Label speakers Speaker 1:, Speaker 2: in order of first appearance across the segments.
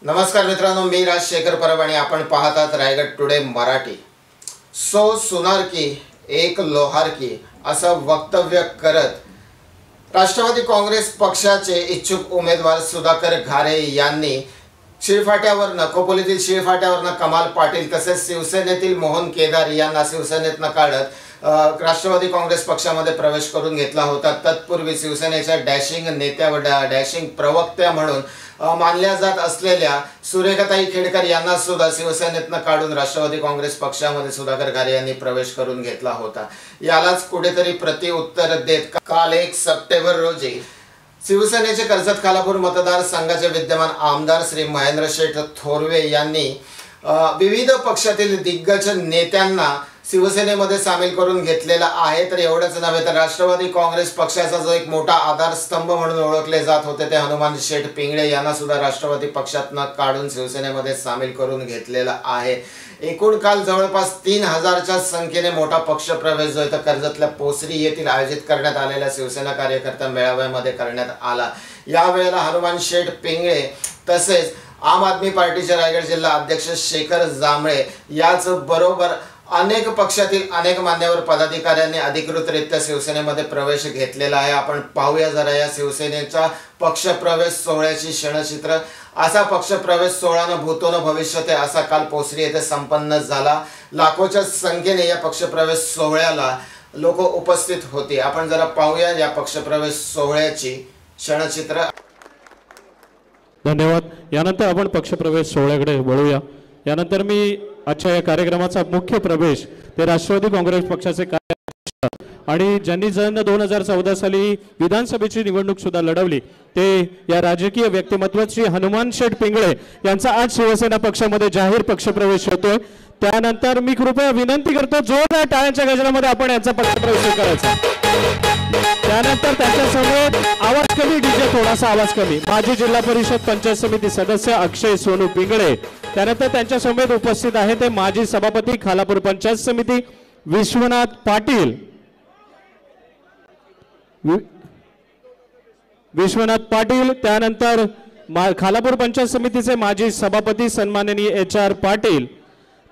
Speaker 1: नमस्कार मित्रांनो, मी राजशेखर परब आणि आपण पाहतात रायगड टुडे मराठी। सो सुनार की एक लोहार की असं वक्तव्य करत राष्ट्रवादी काँग्रेस पक्षाचे इच्छुक उमेदवार सुधाकर घारे यांनी शिळफाट्यावरनं खोपोलीतील शिळफाट्यावरनं कमाल पाटील तसेच शिवसेनेतील मोहन केदार यांना शिवसेनेतनं काढत राष्ट्रवादी काँग्रेस पक्षामध्ये प्रवेश करून घेतला होता। तत्पूर्वी शिवसेनेच्या डॅशिंग नेत्या व डॅशिंग प्रवक्त्या म्हणून मानल्या जात असलेल्या सुरेखाताई खेडकर यांना सुद्धा शिवसेनेतनं काढून राष्ट्रवादी काँग्रेस पक्षामध्ये सुधाकर घारे यांनी प्रवेश करून घेतला होता। यालाच कुठेतरी प्रत्युत्तर देत काल 1 सप्टेंबर रोजी शिवसेनेचे कर्जत खालापूर मतदारसंघाचे विद्यमान आमदार श्री महेंद्र शेठ थोरवे यांनी विविध पक्षातील दिग्गज नेत्यांना शिवसेनेमध्ये सामील करून घेतलेला आहे। तर एवढंच नव्हे तर राष्ट्रवादी काँग्रेस पक्षाचा जो एक मोठा आधारस्तंभ म्हणून ओळखले जात होते ते हनुमान शेठ पिंगळे यांना सुद्धा राष्ट्रवादी पक्षातनं काढून शिवसेनेमध्ये सामील करून घेतलेला आहे। एकूण काल जवळपास 3000च्या संख्येने मोठा पक्षप्रवेश जो आहे कर्जतल्या पोसरी येथील आयोजित करण्यात आलेल्या शिवसेना कार्यकर्ता मेळाव्यामध्ये करण्यात आला। यावेळेला हनुमान शेठ पिंगळे तसेच आम आदमी पार्टीचे रायगड जिल्हा अध्यक्ष शेखर जांभळे याच बरोबर अनेक पक्षातील अनेक मान्यवर पदाधिकाऱ्यांनी अधिकृतरित्या शिवसेनेमध्ये प्रवेश घेतलेला आहे। आपण पाहूया जरा या शिवसेनेच्या पक्षप्रवेश सोहळ्याची क्षणचित्र। असा पक्षप्रवेश सोहळानं भूतोन भविष्यते असा काल पोसरी येथे संपन्न झाला। लाखोच्या संख्येने या पक्षप्रवेश सोहळ्याला लोक उपस्थित होते। आपण जरा पाहूया या पक्षप्रवेश सोहळ्याची क्षणचित्र।
Speaker 2: धन्यवाद। यानंतर आपण पक्षप्रवेश सोहळ्याकडे वळूया। यानंतर मी आजच्या या कार्यक्रमाचा मुख्य प्रवेश ते राष्ट्रवादी काँग्रेस पक्षाचे कार्याध्यक्ष आणि ज्यांनी 2014 साली विधानसभेची निवडणूक सुद्धा लढवली ते या राजकीय व्यक्तिमत्व श्री हनुमान शेठ पिंगळे यांचा आज शिवसेना पक्षामध्ये जाहीर पक्षप्रवेश होतोय। त्यानंतर मी कृपया विनंती करतो जोरदार टाळ्यांच्या गजरामध्ये आपण यांचा पक्षप्रवेश करायचा। त्यानंतर त्याच्यासमोर आवाज कमी, डीजे थोडासा आवाज कमी, माजी जिल्हा परिषद पंचायत समिती सदस्य अक्षय सोनू पिंगळे। त्यानंतर त्यांच्या समोर उपस्थित आहे ते माजी सभापती खालापूर पंचायत समिती विश्वनाथ पाटील। त्यानंतर खालापूर पंचायत समितीचे माजी सभापती सन्माननीय HR पाटील।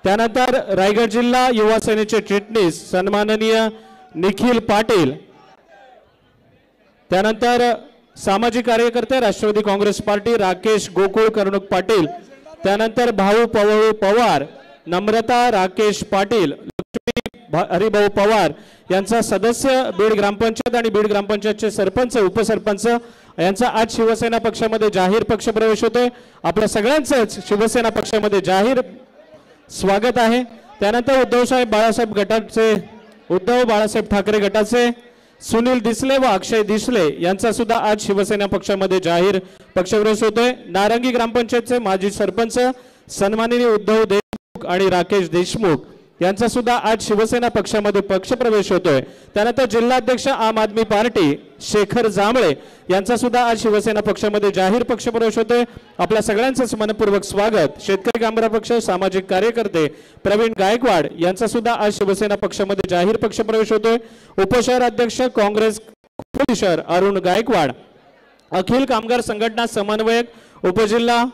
Speaker 2: त्यानंतर रायगड जिल्हा युवा सेनेचे चिटणीस सन्माननीय निखिल पाटील। त्यानंतर सामाजिक कार्यकर्ते राष्ट्रवादी काँग्रेस पार्टी राकेश गोकुळ कर्णुक पाटील। त्यानंतर भाऊ पवळू पवार, नम्रता राकेश पाटील, लक्ष्मी हरिभाऊ पवार यांचा सदस्य बीड ग्रामपंचायत आणि बीड ग्रामपंचायतचे सरपंच उपसरपंच यांचा आज शिवसेना पक्षामध्ये जाहीर पक्षप्रवेश होतोय। आपल्या सगळ्यांचंच शिवसेना पक्षामध्ये जाहीर स्वागत आहे। त्यानंतर उद्धव बाळासाहेब ठाकरे गटाचे सुनील दिसले व अक्षय दिसले यांचा सुद्धा आज शिवसेना पक्षामध्ये जाहीर पक्षप्रवेश होतोय। नारंगी ग्रामपंचायतचे माजी सरपंच सन्माननीय उद्धव देशमुख आणि राकेश देशमुख यांचा सुद्धा आज शिवसेना पक्षामध्ये पक्षप्रवेश होतोय। त्यानंतर जिल्हाध्यक्ष आम आदमी पार्टी शेखर जांभळे यांचा सुद्धा आज शिवसेना पक्षामध्ये जाहीर पक्षप्रवेश होतोय। आपल्या सगळ्यांचं मनपूर्वक स्वागत। शेतकरी कामगार पक्ष सामाजिक कार्यकर्ते प्रवीण गायकवाड यांचा सुद्धा आज शिवसेना पक्षामध्ये जाहीर पक्षप्रवेश होतोय। उपशहर अध्यक्ष काँग्रेस शहर अरुण गायकवाड, अखिल कामगार संघटना समन्वयक उपजिल्हा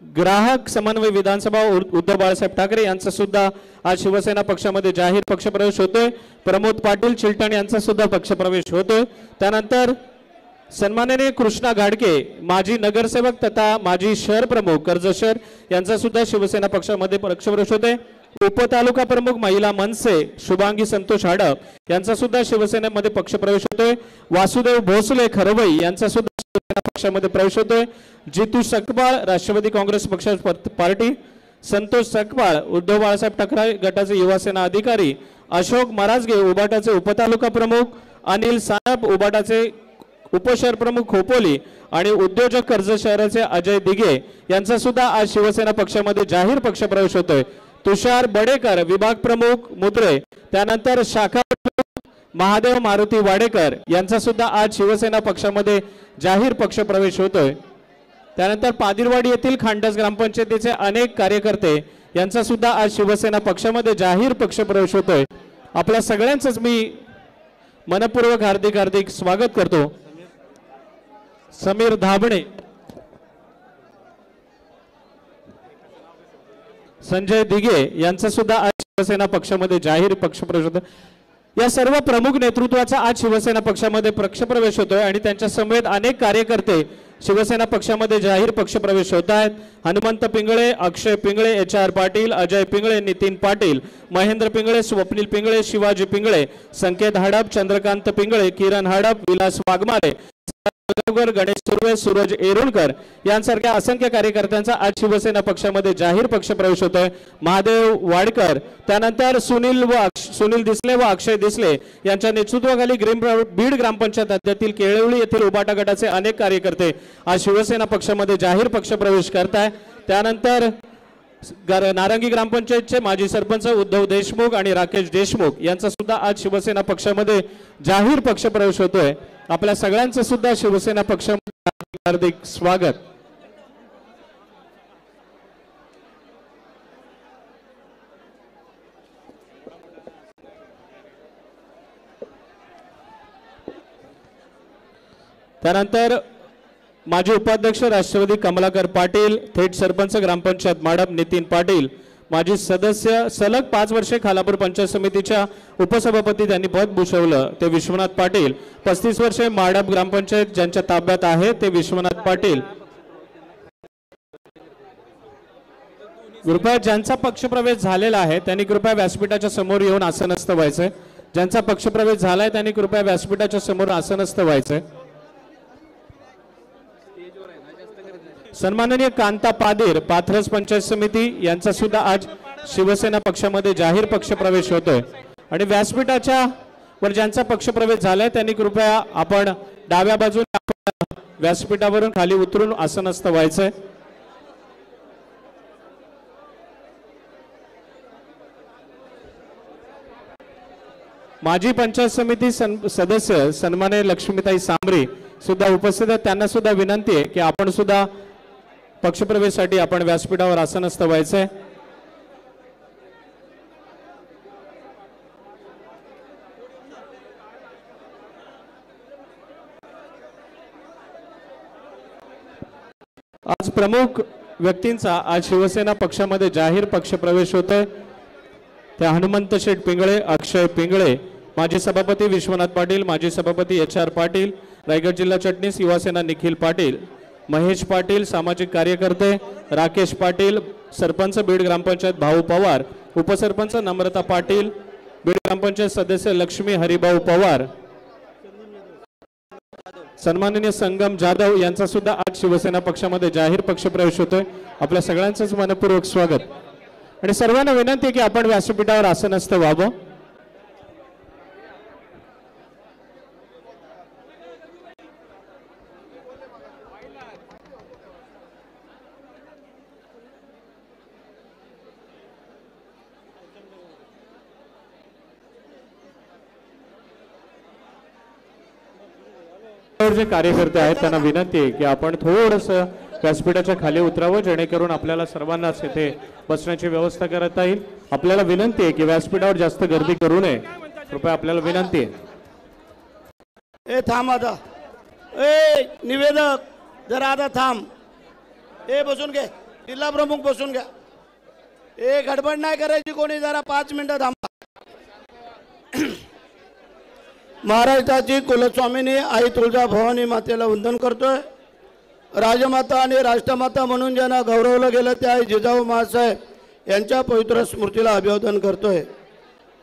Speaker 2: ग्राहक समन्वय विधानसभा उद्धव बाळासाहेब ठाकरे यांचा सुद्धा आज शिवसेना पक्षामध्ये जाहीर पक्षप्रवेश होतोय। प्रमोद पाटील चिलटण यांचा सुद्धा पक्षप्रवेश होतोय। त्यानंतर सन्माननीय कृष्णा घाडके माजी नगरसेवक तथा माजी शहर प्रमुख कर्जत शहर यांचा सुद्धा शिवसेना पक्षामध्ये पक्षप्रवेश होतोय। उपतालुका प्रमुख महिला मनसे शुभांगी संतोष हाडप यांचा सुद्धा शिवसेनेमध्ये पक्षप्रवेश होतोय। वासुदेव भोसले खरवई यांचा सुद्धा शिवसेना पक्षामध्ये प्रवेश होतोय। जितू सकपाळ राष्ट्रवादी काँग्रेस पक्ष पार्टी, संतोष सकपाळ उद्धव बाळासाहेब ठाकरे गटाचे युवा सेना अधिकारी, अशोक मराजगे उबाटाचे उपतालुका प्रमुख, अनिल सानप उबाटाचे उपशहर प्रमुख खोपोली आणि उद्योजक कर्जत शहराचे अजय दिघे यांचा सुद्धा आज शिवसेना पक्षामध्ये जाहीर पक्षप्रवेश होतोय। तुषार बडेकर विभाग प्रमुख मुद्रे, त्यानंतर शाखा महादेव मारुती वाडेकर यांचा सुद्धा आज शिवसेना पक्षामध्ये जाहीर पक्षप्रवेश होतोय। त्यानंतर पादिरवाडी येथील खांडस ग्रामपंचायतीचे अनेक कार्यकर्ते यांचा सुद्धा आज शिवसेना पक्षामध्ये जाहीर पक्षप्रवेश होतोय। आपल्या सगळ्यांचंच मी मनपूर्वक हार्दिक स्वागत करतो। समीर धाबणे संजय दिघे यांचा सुद्धा आज शिवसेना पक्षामध्ये जाहीर पक्षप्रवेश होतो। या सर्व प्रमुख नेतृत्वाचा आज शिवसेना पक्षामध्ये पक्षप्रवेश होतोय आणि त्यांच्या समेत अनेक कार्यकर्ते शिवसेना पक्षामध्ये जाहीर पक्षप्रवेश होत आहेत। हनुमंत पिंगळे, अक्षय पिंगळे, HR पाटील, अजय पिंगळे, नितीन पाटील, महेंद्र पिंगळे, स्वप्नील पिंगळे, शिवाजी पिंगळे, संकेत हडप, चंद्रकांत पिंगळे, किरण हडप, विलास वाघमारे, गणेश सुर्वे, सूरज एरुणकर यांसारख्या असंख्य कार्यकर्त्यांचा आज शिवसेना पक्षामध्ये जाहीर पक्षप्रवेश होतोय। महादेव वाडकर, त्यानंतर सुनील दिसले व अक्षय दिसले यांच्या नेतृत्वाखाली बीड ग्रामपंचायत हद्दीतील केळवली येथील उबाटा गटाचे अनेक कार्यकर्ते आज शिवसेना पक्षामध्ये जाहीर पक्षप्रवेश करताय। त्यानंतर नारंगी ग्रामपंचायतचे माजी सरपंच उद्धव देशमुख आणि राकेश देशमुख यांचा सुद्धा आज शिवसेना पक्षामध्ये जाहीर पक्षप्रवेश होतोय। आपल्या सगळ्यांचं सुद्धा शिवसेना पक्षामध्ये हार्दिक स्वागत। त्यानंतर माजी उपाध्यक्ष राष्ट्रवादी कमलाकर पाटील, थेट सरपंच ग्रामपंचायत माडप नितीन पाटील, माजी सदस्य सलग 5 वर्षे खालापूर पंचायत समितीच्या उपसभापती त्यांनी पद भूषवलं ते विश्वनाथ पाटील, 35 वर्षे माडप ग्रामपंचायत ज्यांच्या ताब्यात आहे ते विश्वनाथ पाटील। कृपया ज्यांचा पक्षप्रवेश झालेला आहे त्यांनी कृपया व्यासपीठाच्या समोर येऊन आसनस्थ व्हायचंय। ज्यांचा पक्षप्रवेश झालाय त्यांनी कृपया व्यासपीठाच्या समोर आसनस्थ व्हायचंय। सन्माननीय कांता पादीर, पाथरस पंचायत समिती यांचा सुद्धा आज शिवसेना पक्षामध्ये जाहीर पक्षप्रवेश होतोय आणि व्यासपीठाच्या वर ज्यांचा पक्षप्रवेश झालाय त्यांनी कृपया आपण डाव्या बाजूने व्यासपीठावरून खाली उतरून आसनस्थ व्हायचंय। माजी पंचायत समिती सदस्य सन्माननीय लक्ष्मीताई सांबरे सुद्धा उपस्थित आहेत। त्यांना सुद्धा विनंती आहे की आपण सुद्धा पक्षप्रवेशासाठी आपण व्यासपीठावर आसनस्थ व्हायचंय। आज प्रमुख व्यक्तींचा आज शिवसेना पक्षामध्ये जाहीर पक्षप्रवेश होतोय। त्या हनुमंत शेठ पिंगळे, अक्षय पिंगळे, माजी सभापती विश्वनाथ पाटील, माजी सभापती HR पाटील, रायगड जिल्हा चटणीस युवासेना निखिल पाटील, महेश पाटील सामाजिक कार्यकर्ते, राकेश पाटील सरपंच बीड ग्रामपंचायत भाऊ पवार, उपसरपंच नम्रता पाटील, बीड ग्रामपंचायत सदस्य लक्ष्मी हरिभाऊ पवार, सन्माननीय संगम जाधव यांचा सुद्धा आज शिवसेना पक्षामध्ये जाहीर पक्षप्रवेश होतोय। आपल्या सगळ्यांचंच मनपूर्वक स्वागत आणि सर्वांना विनंती आहे की आपण व्यासपीठावर आसनस्थ व्हावं। जे कार्यकर्ते आहेत त्यांना विनंती आहे की आपण थोडंसं व्यासपीठाच्या खाली उतरावं जेणेकरून आपल्याला सर्वांनाच इथे बसण्याची व्यवस्था करता येईल। आपल्याला विनंती आहे की व्यासपीठावर जास्त गर्दी करू नये, कृपया आपल्याला विनंती आहे।
Speaker 3: ए थांब आता, ए निवेदक जरा आता थांब, ए बसून घे, जिल्हा प्रमुख बसून घ्या, ए गडबड नाही करायची कोणी, जरा 5 मिनिटं थांबा। महाराष्ट्राची कुलस्वामिनी आई तुळजा भवानी मातेला वंदन करतोय। राजमाता आणि राष्ट्रमाता म्हणून ज्यांना गौरवलं गेलं त्या आई जिजाऊ मासाहेब यांच्या पवित्र स्मृतीला अभिवादन करतोय।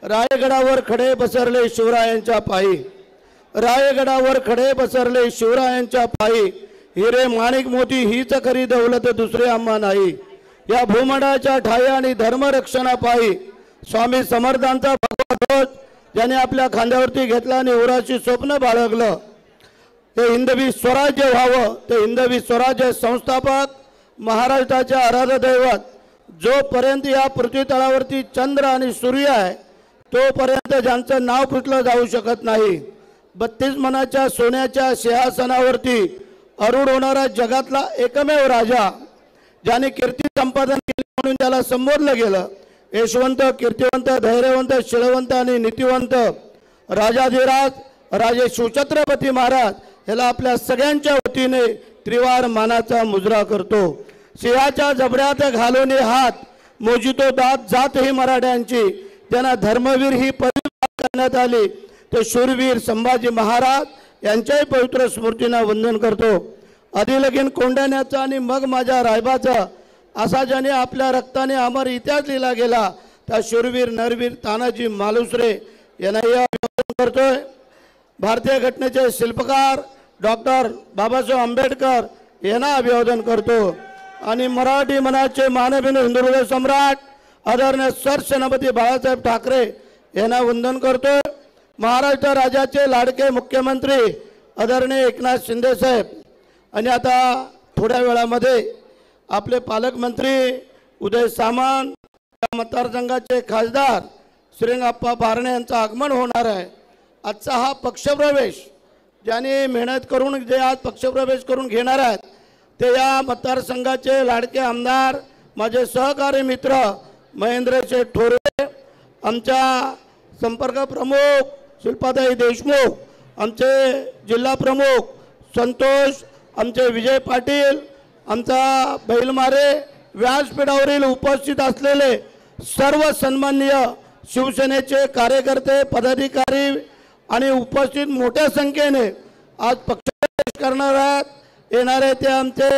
Speaker 3: रायगडावर खडे बसरले शिवरायांच्या पायी, रायगडावर खडे बसरले शिवरायांच्या पायी, हिरे माणिक मोती हीच खरी दौलत दुसरे आम्हा नाही। या भूमंडळाच्या ठाई आणि धर्मरक्षणापायी स्वामी समर्थांचा भगवा ध्वज ज्याने आपल्या खांद्यावरती घेतला आणि उराची स्वप्न बाळगलं, ते हिंदवी स्वराज्य व्हावं, ते हिंदवी स्वराज्य संस्थापक महाराष्ट्राचे आराध्य दैवत जोपर्यंत या पृथ्वी तळावरती चंद्र आणि सूर्य आहे तोपर्यंत ज्यांचं नाव फुटलं जाऊ शकत नाही। 32 मनाच्या सोन्याच्या सिंहासनावरती अरूढ होणारा जगातला एकमेव राजा ज्याने कीर्ती संपादन केली म्हणून त्याला संबोधलं गेलं, यशवंत, कीर्तिवंत, धैर्यवंत, शिलवंत आणि नीतिवंत राजाधिराज राजे शिवछत्रपती महाराज याला आपल्या सगळ्यांच्या वतीने त्रिवार मानाचा मुजरा करतो। सिंहाच्या जबड्यात घालून हात मोजितो जात ही मराठ्यांची, त्यांना धर्मवीर ही पदवी करण्यात आली, ते शूरवीर संभाजी महाराज यांच्याही पवित्र स्मृतींना वंदन करतो। आधी लगीन कोंढाण्याचा आणि मग माझ्या रायबाचा असा ज्याने आपल्या रक्ताने अमर इतिहास लिहिला गेला, त्या शूरवीर नरवीर तानाजी मालुसरे यांनाही अभिवादन करतोय। भारतीय घटनेचे शिल्पकार डॉक्टर बाबासाहेब आंबेडकर यांना अभिवादन करतो आणि मराठी मनाचे मानवीय हिंदुहृदय सम्राट आदरणीय सरसेनापती बाळासाहेब ठाकरे यांना वंदन करतो। महाराष्ट्र राज्याचे लाडके मुख्यमंत्री आदरणीय एकनाथ शिंदे साहेब आणि आता थोड्या वेळामध्ये आपले पालकमंत्री उदय सामंत, या मतदारसंघाचे खासदार श्रीरंगाप्पा बारणे यांचं आगमन होणार आहे। आजचा हा पक्षप्रवेश ज्याने मेहनत करून जे आज पक्षप्रवेश करून घेणार आहेत ते या मतदारसंघाचे लाडके आमदार माझे सहकारी मित्र महेंद्र शेठ थोरे, आमच्या संपर्क प्रमुख शिल्पाताई देशमुख, आमचे जिल्हा प्रमुख संतोष, आमचे विजय पाटील, आमचा बैलमारे, व्यासपीठावरील उपस्थित असलेले सर्व सन्माननीय शिवसेनेचे कार्यकर्ते पदाधिकारी आणि उपस्थित मोठ्या संख्येने आज पक्षप्रवेश करणार आहेत। येणारे ते आमचे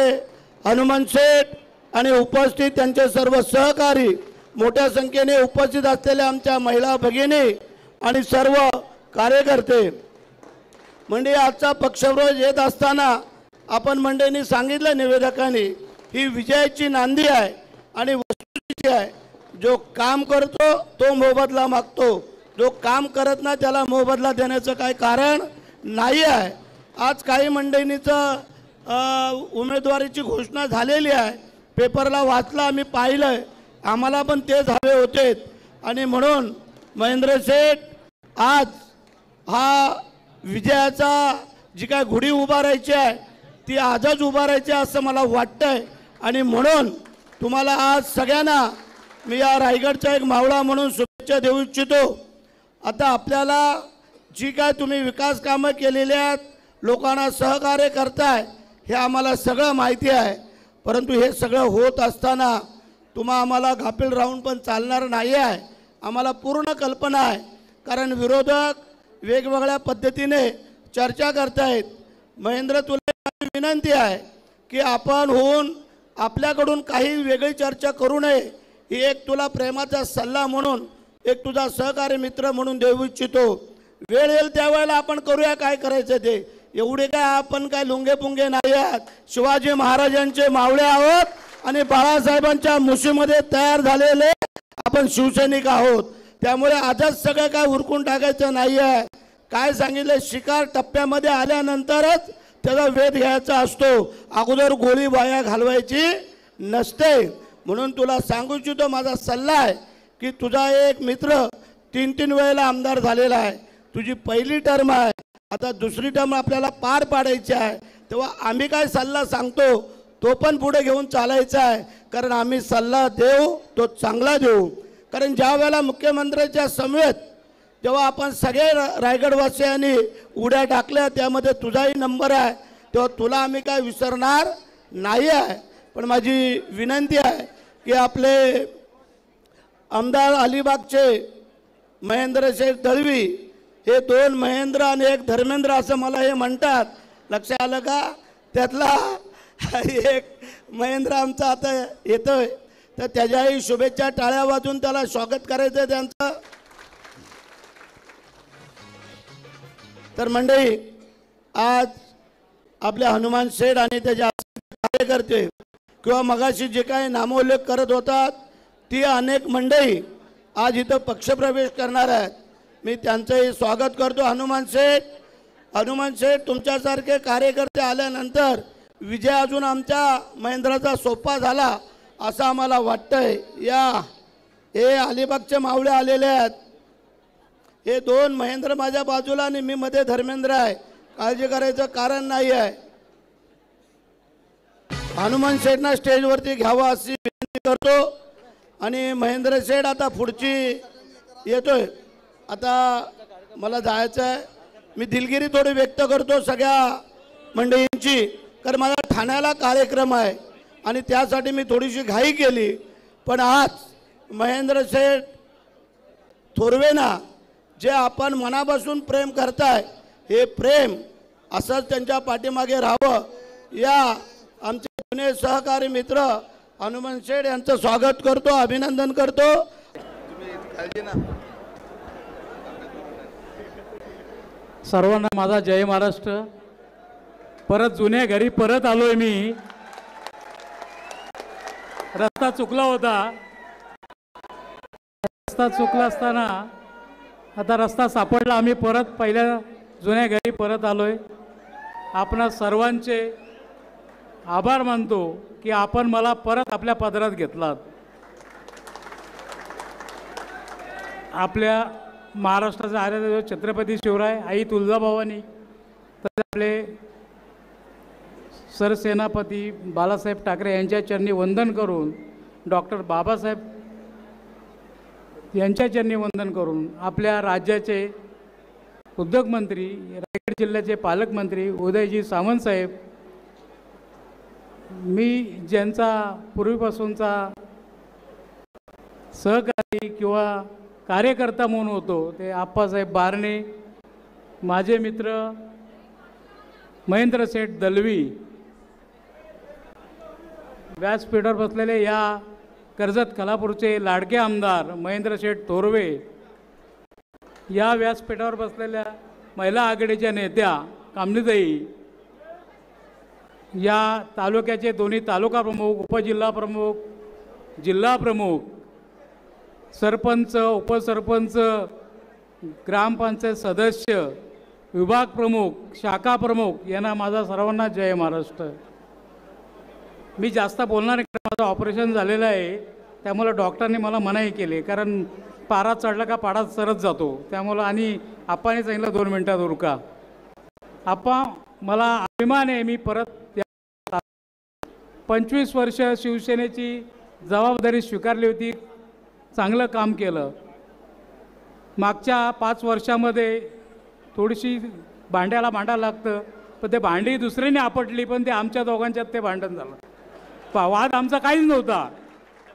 Speaker 3: हनुमान शेठ आणि उपस्थित त्यांचे सर्व सहकारी, मोठ्या संख्येने उपस्थित असलेल्या आमच्या महिला भगिनी आणि सर्व कार्यकर्ते म्हणजे आजचा पक्षप्रवेश येत असताना आपण मंडळींनी सांगितलं, निवेदकांनी ही विजयाची नांदी आहे आणि वस्तुस्थिती आहे। जो काम करतो तो मोबदला मागतो, जो काम करत नाही त्याला मोबदला देण्याचं काही कारण नाही आहे। आज काही मंडळींचं उमेदवारीची घोषणा झालेली आहे, पेपरला वाचलं, आम्ही पाहिलं, आम्हाला पण तेच हवे होते आणि म्हणून महेंद्र शेठ आज हा विजयाचा जी काय गुढी उभारायची आहे ती आजच उभारायची असं मला वाटतंय आणि म्हणून तुम्हाला आज सगळ्यांना मी या रायगडचा एक मावळा म्हणून शुभेच्छा देऊ इच्छितो। आता आपल्याला जी काय तुम्ही विकास कामं केलेली आहेत, लोकांना सहकार्य करताय, हे आम्हाला सगळं माहिती आहे, परंतु हे सगळं होत असताना आम्हाला गाफील राहून पण चालणार नाही आहे। आम्हाला पूर्ण कल्पना आहे, कारण विरोधक वेगवेगळ्या पद्धतीने चर्चा करतायत। महेंद्र, तुला विनंती आहे की आपण होऊन आपल्याकडून काही वेगळी चर्चा करू नये, ही एक तुला प्रेमाचा सल्ला म्हणून, एक तुझा सहकारी मित्र म्हणून देऊ इच्छितो। वेळ येईल त्यावेळेला आपण करूया काय करायचं ते, एवढे काय आपण काय लुंगे पुंगे नाही आहात, शिवाजी महाराजांचे मावळे आहोत आणि बाळासाहेबांच्या मुशीमध्ये तयार झालेले आपण शिवसैनिक आहोत। त्यामुळे आजच सगळं काय उरकून टाकायचं नाही आहे। काय सांगितलं, शिकार टप्प्यामध्ये आल्यानंतरच त्याचा वेध घ्यायचा असतो, अगोदर गोळी वाया घालवायची नसते। म्हणून तुला सांगू इच्छितो, माझा सल्ला आहे की तुझा एक मित्र 3-3 वेळेला आमदार झालेला आहे, तुझी पहिली टर्म आहे, आता दुसरी टर्म आपल्याला पार पाडायची आहे, तेव्हा आम्ही काय सल्ला सांगतो तो पण पुढे घेऊन चालायचा आहे, कारण आम्ही सल्ला देऊ तो चांगला देऊ। कारण ज्या वेळेला मुख्यमंत्र्यांच्या समेत जेव्हा आपण सगळे रायगडवासियांनी उड्या टाकल्या त्यामध्ये तुझाही नंबर आहे, तेव्हा तुला आम्ही काय विसरणार नाही आहे। पण माझी विनंती आहे की आपले आमदार अलिबागचे महेंद्र शेठ दळवी, हे 2 महेंद्र आणि 1 धर्मेंद्र असं मला हे म्हणतात, लक्षात आलं का? त्यातला एक महेंद्र आमचा आता येतोय, तर त्याच्याही शुभेच्छा टाळ्या वाजून त्याला स्वागत करायचं आहे त्यांचं। तर मंडळी, आज आपले हनुमान शेठ आणि त्याचे कार्यकर्ते किंवा मगाशी जे काही नामोल्लेख करत होतात ती अनेक मंडळी आज इथं पक्षप्रवेश करणार आहेत, मी त्यांचंही स्वागत करतो। हनुमान शेठ तुमच्यासारखे कार्यकर्ते आल्यानंतर विजय अजून आमच्या महेंद्राचा सोपा झाला असं आम्हाला वाटतंय। हे अलिबागचे मावळे आलेले आहेत, हे 2 महेंद्र माझ्या बाजूला आणि मी मध्ये धर्मेंद्र आहे, काळजी करायचं कारण नाही आहे। हनुमान शेठना स्टेजवरती घ्यावं अशी विनंती करतो आणि महेंद्र शेठ आता पुढची येतोय। आता मला जायचं आहे, मी दिलगिरी थोडी व्यक्त करतो सगळ्या मंडळींची, कारण माझा ठाण्याला कार्यक्रम आहे आणि त्यासाठी मी थोडीशी घाई केली, पण आज महेंद्र शेठ थोरवेंना जे आपण मनापासून प्रेम करताय हे प्रेम असंच त्यांच्या पाठीमागे राहावं या आमचे जुने सहकारी मित्र हनुमान शेठ यांचं स्वागत करतो, अभिनंदन करतो।
Speaker 4: सर्वांना माझा जय महाराष्ट्र। परत जुन्या घरी परत आलोय मी। रस्ता चुकला होता, रस्ता चुकला असताना आता रस्ता सापडला, आम्ही परत पहिल्या जुन्या घरी परत आलोय। आपणा सर्वांचे आभार मानतो की आपण मला परत आपल्या पदरात घेतलात। आपल्या महाराष्ट्राचे आराध्य छत्रपती शिवराय, आई तुळजाभवानी, तर आपले सरसेनापती बाळासाहेब ठाकरे यांच्या चरणी वंदन करून, डॉक्टर बाबासाहेब यांच्या चरणी वंदन करून, आपल्या राज्याचे उद्योगमंत्री, रायगड जिल्ह्याचे पालकमंत्री उदयजी सामंत साहेब, मी ज्यांचा पूर्वीपासूनचा सहकारी किंवा कार्यकर्ता म्हणून होतो ते आप्पासाहेब बारणे, माझे मित्र महेंद्र शेठ दलवी, व्यासपीठावर बसलेले या कर्जत कलापूरचे लाडके आमदार महेंद्र शेठ थोरवे, या व्यासपीठावर बसलेल्या महिला आघाडीच्या नेत्या कामनीताई, या तालुक्याचे दोन्ही तालुका प्रमुख, उपजिल्हा प्रमुख, जिल्हा प्रमुख, सरपंच, उपसरपंच, ग्रामपंचायत सदस्य, विभाग प्रमुख, शाखा प्रमुख, यांना माझा सर्वांना जय महाराष्ट्र। मी जास्त बोलणार नाही, माझं ऑपरेशन झालेलं आहे, त्यामुळे डॉक्टरने मला मनाई केली, कारण पारा चढला का पाडा सरत जातो, त्यामुळं, आणि आप्पाने सांगितलं 2 मिनटात उरका। आप्पा, मला अभिमान आहे, मी परत 25 वर्ष शिवसेनेची जबाबदारी स्वीकारली होती, चांगलं काम केलं। मागच्या 5 वर्षामध्ये थोडीशी भांड्याला भांडायला लागतं, पण ते भांडी दुसऱ्याने आपटली, पण ते आमच्या दोघांच्यात ते भांडण झालं। वाद आमचा काहीच नव्हता,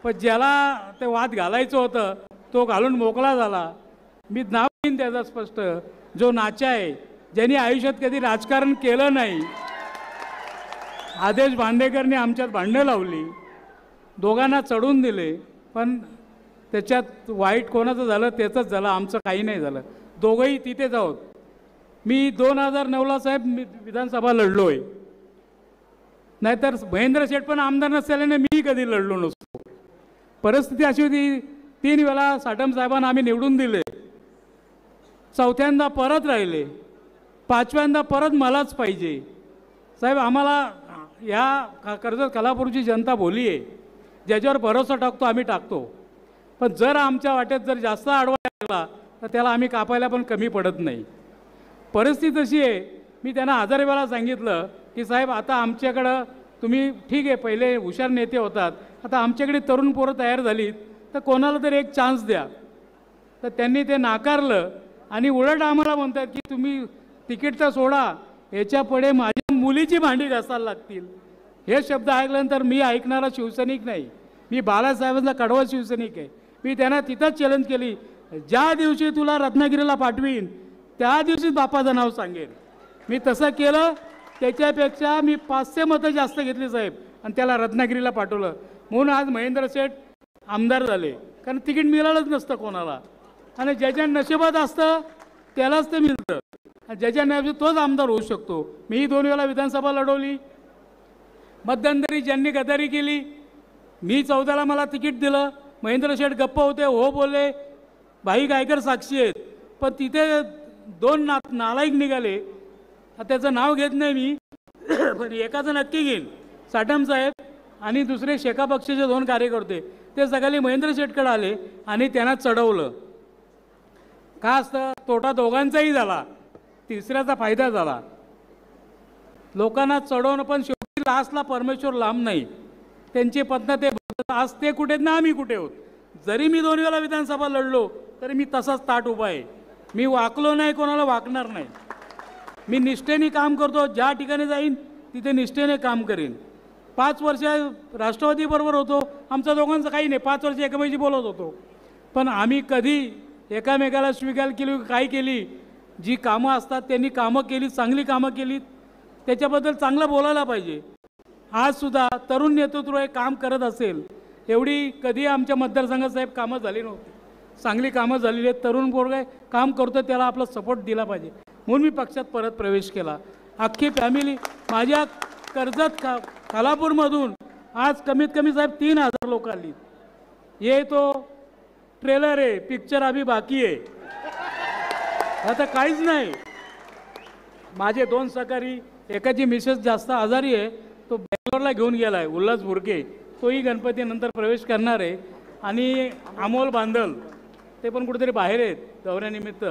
Speaker 4: पण ज्याला ते वाद घालायचं होतं तो घालून मोकळा झाला। मी नाव देईन त्याचा स्पष्ट, जो नाचा आहे, ज्यांनी आयुष्यात कधी राजकारण केलं नाही, आदेश भांडेकरने आमच्यात भांडणं लावली, दोघांना चढून दिले, पण त्याच्यात वाईट कोणाचं झालं त्याचंच झालं, आमचं काही नाही झालं, दोघंही तिथेच आहोत। मी 2009ला साहेब विधानसभा लढलो आहे, नाहीतर महेंद्र शेठ पण आमदार नसल्याने मी कधी लढलो नसतो। परिस्थिती अशी होती, 3 वेळा साटम साहेबांना आम्ही निवडून दिले, 4थ्यांदा परत राहिले, 5व्यांदा परत मलाच पाहिजे। साहेब, आम्हाला या कर्जत कलापूरची जनता बोली आहे, ज्याच्यावर भरोसा टाकतो आम्ही टाकतो, पण जर आमच्या वाटेत जर जास्त आडवा लागला तर त्याला आम्ही कापायला पण कमी पडत नाही। परिस्थिती अशी आहे, मी त्यांना 1000 वेळा सांगितलं की साहेब, आता आमच्याकडं तुम्ही ठीक आहे, पहिले हुशार नेते होतात, आता आमच्याकडे तरुण पोरं तयार झालीत, तर कोणाला तरी एक चान्स द्या। तर त्यांनी ते नाकारलं आणि उलट आम्हाला म्हणतात की तुम्ही तिकीटचा सोडा, याच्या पुढे माझ्या मुलीची भांडी घासायला लागतील। हे शब्द ऐकल्यानंतर मी ऐकणारा शिवसैनिक नाही, मी बाळासाहेबांचा कडवा शिवसैनिक आहे। मी त्यांना तिथंच चॅलेंज केली, ज्या दिवशी तुला रत्नागिरीला पाठवीन त्या दिवशी बापाचं नाव सांगेन। मी तसं केलं, त्याच्यापेक्षा मी 500 मतं जास्त घेतली साहेब, आणि त्याला रत्नागिरीला पाठवलं, म्हणून आज महेंद्र शेठ आमदार झाले, कारण तिकीट मिळालंच नसतं कोणाला, आणि ज्याच्या नशिबात असतं त्यालाच ते मिळतं, आणि ज्याच्या नशिबात तोच आमदार होऊ शकतो। मी 2 वेळा विधानसभा लढवली, मध्यंतरी ज्यांनी गदारी केली, मी 14ला मला तिकीट दिलं, महेंद्र शेठ गप्प होते, हो बोले, भाई गायकर साक्षी आहेत, पण तिथे 2 नालायक निघाले, त्याचं नाव घेत नाही मी, पण एकाचं नक्की घेईन, साटम साहेब आणि दुसरे शेका पक्षाचे 2 कार्यकर्ते, ते सगळे महेंद्र शेठकडे आले आणि त्यांना चढवलं। का असतं, तोटा दोघांचाही झाला, तिसऱ्याचा फायदा झाला। लोकांना चढवणं, पण शेवटी लास्टला परमेश्वर लांब नाही, त्यांची पत्ना ते आज ते कुठे ना आम्ही कुठे होत। जरी मी 2 वेळा विधानसभा लढलो तरी मी तसाच ताट उभा आहे, मी वाकलो नाही, कोणाला वाकणार नाही, मी निष्ठेने काम करतो, ज्या ठिकाणी जाईन तिथे निष्ठेने काम करीन। 5 वर्ष राष्ट्रवादीबरोबर होतो, आमच्या दोघांचं काही नाही, 5 वर्ष एकमेकांशी बोलत होतो. पण आम्ही कधी एकामेकाला स्वीकार केली काय केली, जी कामं असतात त्यांनी कामं केली, चांगली कामं केली, त्याच्याबद्दल चांगलं बोलायला पाहिजे. आजसुद्धा तरुण नेतृत्व हे काम करत असेल, एवढी कधी आमच्या मतदारसंघात साहेब कामं झाली नव्हती, चांगली कामं झालेली आहेत. तरुण पोरगा काम करतो त्याला आपला सपोर्ट दिला पाहिजे, म्हणून मी पक्षात परत प्रवेश केला. अख्खी फॅमिली माझ्या कर्जत खालापूरमधून आज कमीत कमी साहेब 3000 लोक आली. ये तो ट्रेलर आहे, पिक्चर अभी बाकी आहे, आता काहीच नाही. माझे 2 सहकारी, एकाची मिसेस जास्त आजारी आहे, तो बेंगलोरला घेऊन गेला आहे, उल्हास बुरके, तोही गणपतीनंतर प्रवेश करणार आहे. आणि अमोल बांदल ते पण कुठेतरी बाहेर आहेत दौऱ्यानिमित्त,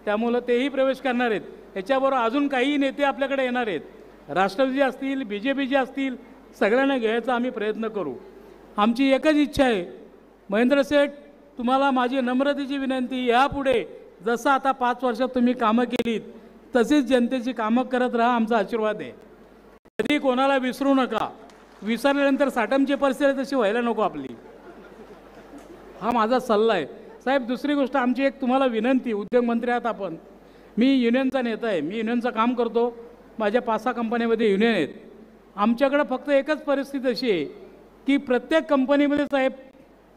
Speaker 4: त्यामुळं तेही प्रवेश करणार आहेत. याच्याबरोबर अजून काही नेते आपल्याकडे येणार आहेत, राष्ट्रवादी असतील, BJPचे असतील, सगळ्यांना घ्यायचा आम्ही प्रयत्न करू. आमची एकच इच्छा आहे, महेंद्र शेठ, तुम्हाला माझी नम्रतेची विनंती, यापुढे जसं आता 5 वर्षात तुम्ही कामं केलीत तसेच जनतेची कामं करत राहा, आमचा आशीर्वाद आहे. कधी कोणाला विसरू नका, विसरल्यानंतर साठमची परिस्थिती तशी व्हायला नको आपली, हा माझा सल्ला आहे. साहेब दुसरी गोष्ट आमची एक तुम्हाला विनंती, उद्योगमंत्री आहात आपण, मी युनियनचा नेता आहे, मी युनियनचं काम करतो, माझ्या 5-6 कंपन्यामध्ये युनियन आहेत. आमच्याकडं फक्त एकच परिस्थिती अशी आहे की प्रत्येक कंपनीमध्ये साहेब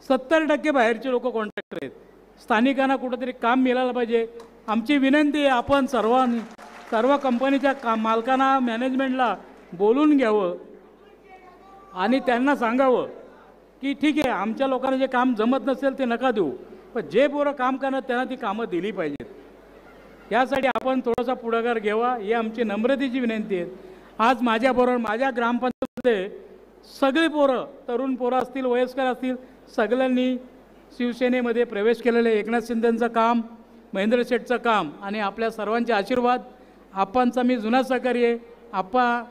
Speaker 4: 70% बाहेरचे लोक कॉन्ट्रॅक्टर आहेत, स्थानिकांना कुठंतरी काम मिळालं पाहिजे. आमची विनंती आहे, आपण सर्व कंपनीच्या मालकांना, मॅनेजमेंटला बोलून घ्यावं आणि त्यांना सांगावं की ठीक आहे, आमच्या लोकांना जे काम जमत नसेल ते नका देऊ, पण जे पोरं काम करणार त्यांना ती कामं दिली पाहिजेत. यासाठी आपण थोडासा पुढाकार घ्यावा, ही आमची नम्रतेची विनंती आहे. आज माझ्याबरोबर माझ्या ग्रामपंचायतीमध्ये सगळी पोरं, तरुण पोरं असतील, वयस्कर असतील, सगळ्यांनी शिवसेनेमध्ये प्रवेश केलेले. एकनाथ शिंदेंचं काम, महेंद्र शेठचं काम आणि आपल्या सर्वांचे आशीर्वाद. आप्पांचा मी जुना सहकारी आहे. आप्पा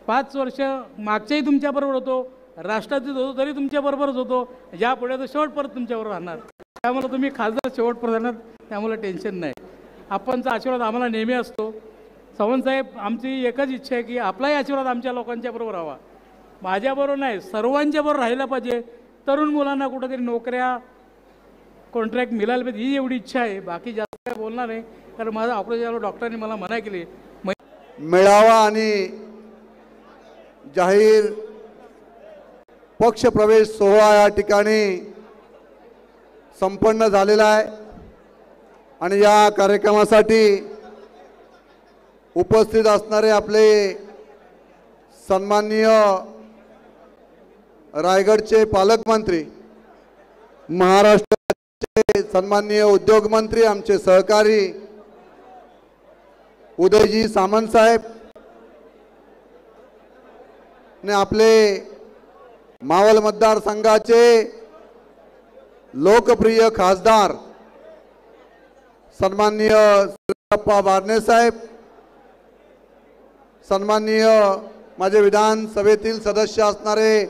Speaker 4: 5 वर्ष मागच्याही तुमच्याबरोबर होतो, राष्ट्रवादीत होतो तरी तुमच्याबरोबरच होतो, यापुढे तर शेवटपर्यंत तुमच्याबरोबर राहणार. त्यामुळे तुम्ही खासदार शेवटपर्यंत राहणार, त्यामुळे टेन्शन नाही. आप्पांचा आशीर्वाद आम्हाला नेहमी असतो. सावंतसाहेब, आमची एकच इच्छा आहे की आपलाही आशीर्वाद आमच्या लोकांच्याबरोबर राहावा, माझ्याबरोबर नाही, सर्वांच्याबरोबर राहायला पाहिजे. तरुण मुलांना कुठंतरी नोकऱ्या, कॉन्ट्रॅक्ट मिळायला पाहिजे, ही एवढी इच्छा आहे. बाकी जास्त काय बोलणार नाही, कारण माझं ऑपरेशन डॉक्टरांनी मला मना केली.
Speaker 5: मेळावा आणि जाहीर पक्षप्रवेश सोहळा या ठिकाणी संपन्न झालेला आहे आणि या कार्यक्रमासाठी उपस्थित असणारे आपले सन्माननीय रायगडचे पालकमंत्री, महाराष्ट्राचे सन्माननीय उद्योगमंत्री, आमचे सहकारी उदयजी सामंत साहेब ने आपले मावळ मतदारसंघाचे लोकप्रिय खासदार सन्माननीय श्रीअप्पा बारणे साहेब, सन्माननीय माझे विधानसभेतील सदस्य असणारे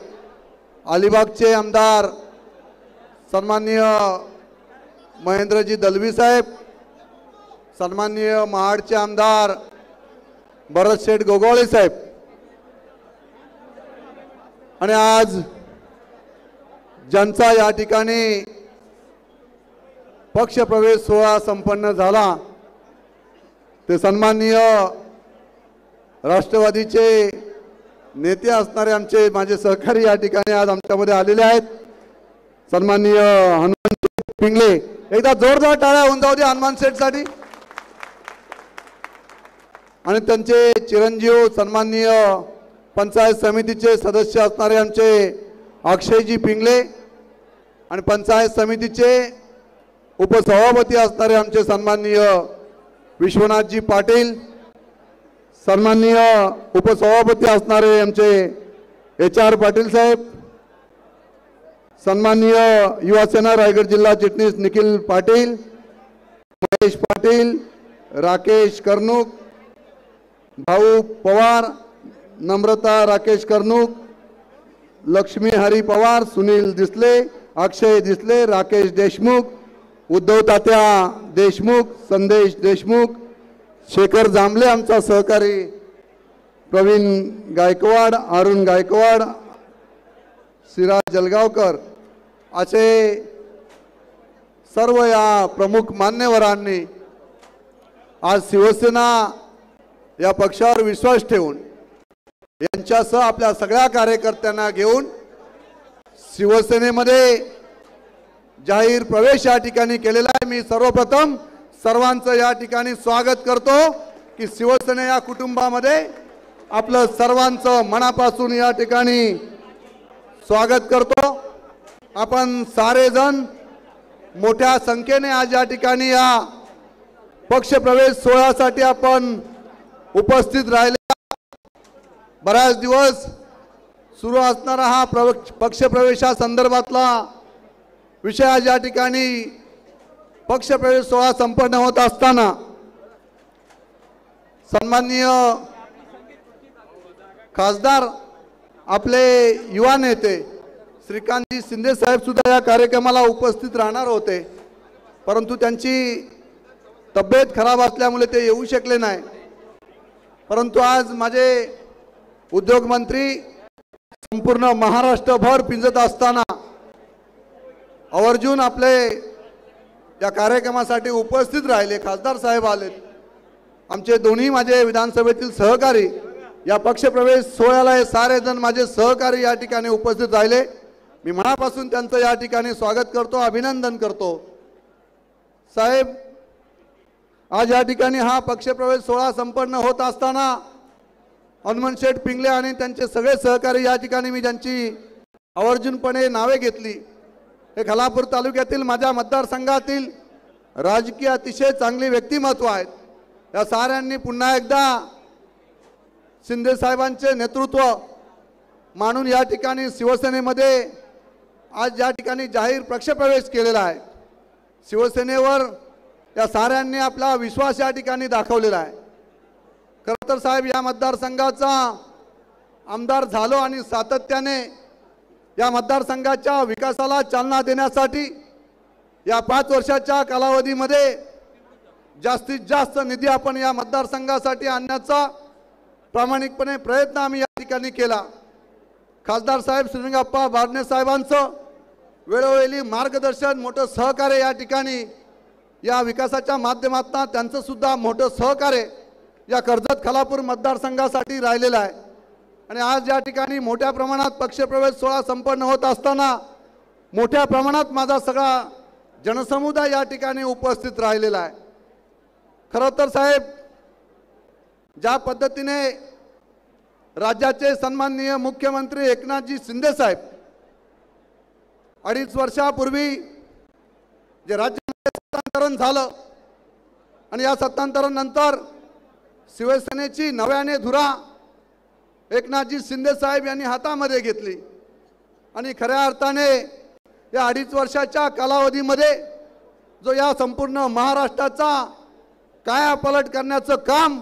Speaker 5: अलिबागचे आमदार सन्माननीय महेंद्रजी दलवी साहेब, सन्माननीय महाडचे आमदार भरत शेठ गोगोळे साहेब, आणि आज ज्यांचा या ठिकाणी पक्षप्रवेश सोहळा संपन्न झाला ते सन्माननीय राष्ट्रवादीचे नेते असणारे आमचे माझे सहकारी या ठिकाणी आज आमच्यामध्ये आलेले आहेत. सन्माननीय हनुमान शेठ पिंगले, एकदा जोरदार टाळ्या होऊन जाऊ दे हनुमान शेठ साठी. आणि त्यांचे चिरंजीव सन्माननीय पंचायत समितीचे सदस्य असणारे आमचे अक्षयजी पिंगले आणि पंचायत समितीचे उपसभापती असणारे आमचे सन्माननीय विश्वनाथजी पाटील, सन्माननीय उपसभापती असणारे आमचे HR पाटील साहेब, सन्माननीय युवासेना रायगड जिल्हा चिटणीस निखिल पाटील, महेश पाटील, राकेश कर्णूक, भाऊ पवार, नम्रता राकेश कर्णूक, लक्ष्मी हरी पवार, सुनील दिसले, अक्षय दिसले, राकेश देशमुख, उद्धव तात्या देशमुख, संदेश देशमुख, शेखर जांभले आमचा सहकारी प्रवीण गायकवाड, अरुण गायकवाड, सिराज जलगावकर असे सर्व या प्रमुख मान्यवरांनी आज शिवसेना या पक्षावर विश्वास ठेवून यांच्यासह आपल्या सगळ्या कार्यकर्त्यांना घेऊन शिवसेनेमध्ये जाहीर प्रवेश या ठिकाणी केलेला आहे। मी सर्वप्रथम सर्वांचं या ठिकाणी स्वागत करतो की शिवसेना या कुटुंबामध्ये आपलं सर्वांचं मनापासून या ठिकाणी स्वागत करतो। आपण सारेजण मोठ्या संख्येने आज या ठिकाणी या पक्षप्रवेश सोहळ्यासाठी आपण उपस्थित राहिले। बराच दिवस सुरू असणारा हा पक्षप्रवेशासंदर्भातला विषय आज या ठिकाणी पक्षप्रवेश सोहळा संपन्न होत असताना सन्माननीय खासदार आपले युवा नेते श्रीकांतजी शिंदे साहेब सुद्धा या कार्यक्रमाला उपस्थित राहणार होते, परंतु त्यांची तब्येत खराब असल्यामुळे ते येऊ शकले नाही। परंतु आज माझे उद्योग मंत्री संपूर्ण महाराष्ट्रभर पिंजत असताना आवर्जून आपले या कार्यक्रमासाठी उपस्थित राहिले। खासदार साहेब आले, आमचे दोन्ही माझे विधानसभेतील सहकारी या पक्षप्रवेश सोहळ्याला हे सारेजण माझे सहकारी या ठिकाणी उपस्थित राहिले। मी मनापासून त्यांचं या ठिकाणी स्वागत करतो, अभिनंदन करतो। साहेब, आज या ठिकाणी हा पक्षप्रवेश सोहळा संपन्न होत असताना हनुमंत शेठ पिंगले आणि त्यांचे सगळे सहकारी या ठिकाणी मी ज्यांची आवर्जूनपणे नावे घेतली, हे खालापूर तालुक्यातील माझ्या मतदारसंघातील राजकीय अतिशय चांगली व्यक्तिमत्व आहेत। या साऱ्यांनी पुन्हा एकदा शिंदे साहेबांचे नेतृत्व मानून या ठिकाणी शिवसेनेमध्ये आज या ठिकाणी जाहीर पक्षप्रवेश केलेला आहे। शिवसेनेवर या साऱ्यांनी आपला विश्वास या ठिकाणी दाखवलेला आहे। खरं तर साहेब, या मतदारसंघाचा आमदार झालो आणि सातत्याने या मतदारसंघाच्या विकासाला चालना देण्यासाठी या 5 वर्षाच्या कालावधीमध्ये जास्तीत जास्त निधी आपण या मतदारसंघासाठी आणण्याचा प्रामाणिकपणे प्रयत्न आम्ही या ठिकाणी केला। खासदार साहेब श्रीरंगाप्पा बारणे साहेबांचं वेळोवेळी मार्गदर्शन, मोठं सहकार्य या ठिकाणी या विकासाच्या माध्यमातून त्यांचं सुद्धा मोठं सहकार्य या कर्जत खालापूर मतदारसंघासाठी राहिलेलं आहे। आणि आज या ठिकाणी मोठ्या प्रमाणात पक्षप्रवेश सोहळा संपन्न होत असताना मोठ्या प्रमाणात माझा सगळा जनसमुदाय या ठिकाणी उपस्थित राहिलेला आहे। खरं तर साहेब, ज्या पद्धतीने राज्याचे सन्माननीय मुख्यमंत्री एकनाथजी शिंदे साहेब 2.5 वर्षापूर्वी जे राज्यामध्ये सत्तांतरण झालं आणि या सत्तांतरानंतर शिवसेनेची नव्याने धुरा एकनाथजी शिंदे साहेब यांनी हातामध्ये घेतली आणि खऱ्या अर्थाने या 2.5 वर्षाच्या कालावधीमध्ये जो या संपूर्ण महाराष्ट्राचा कायापालट करण्याचं काम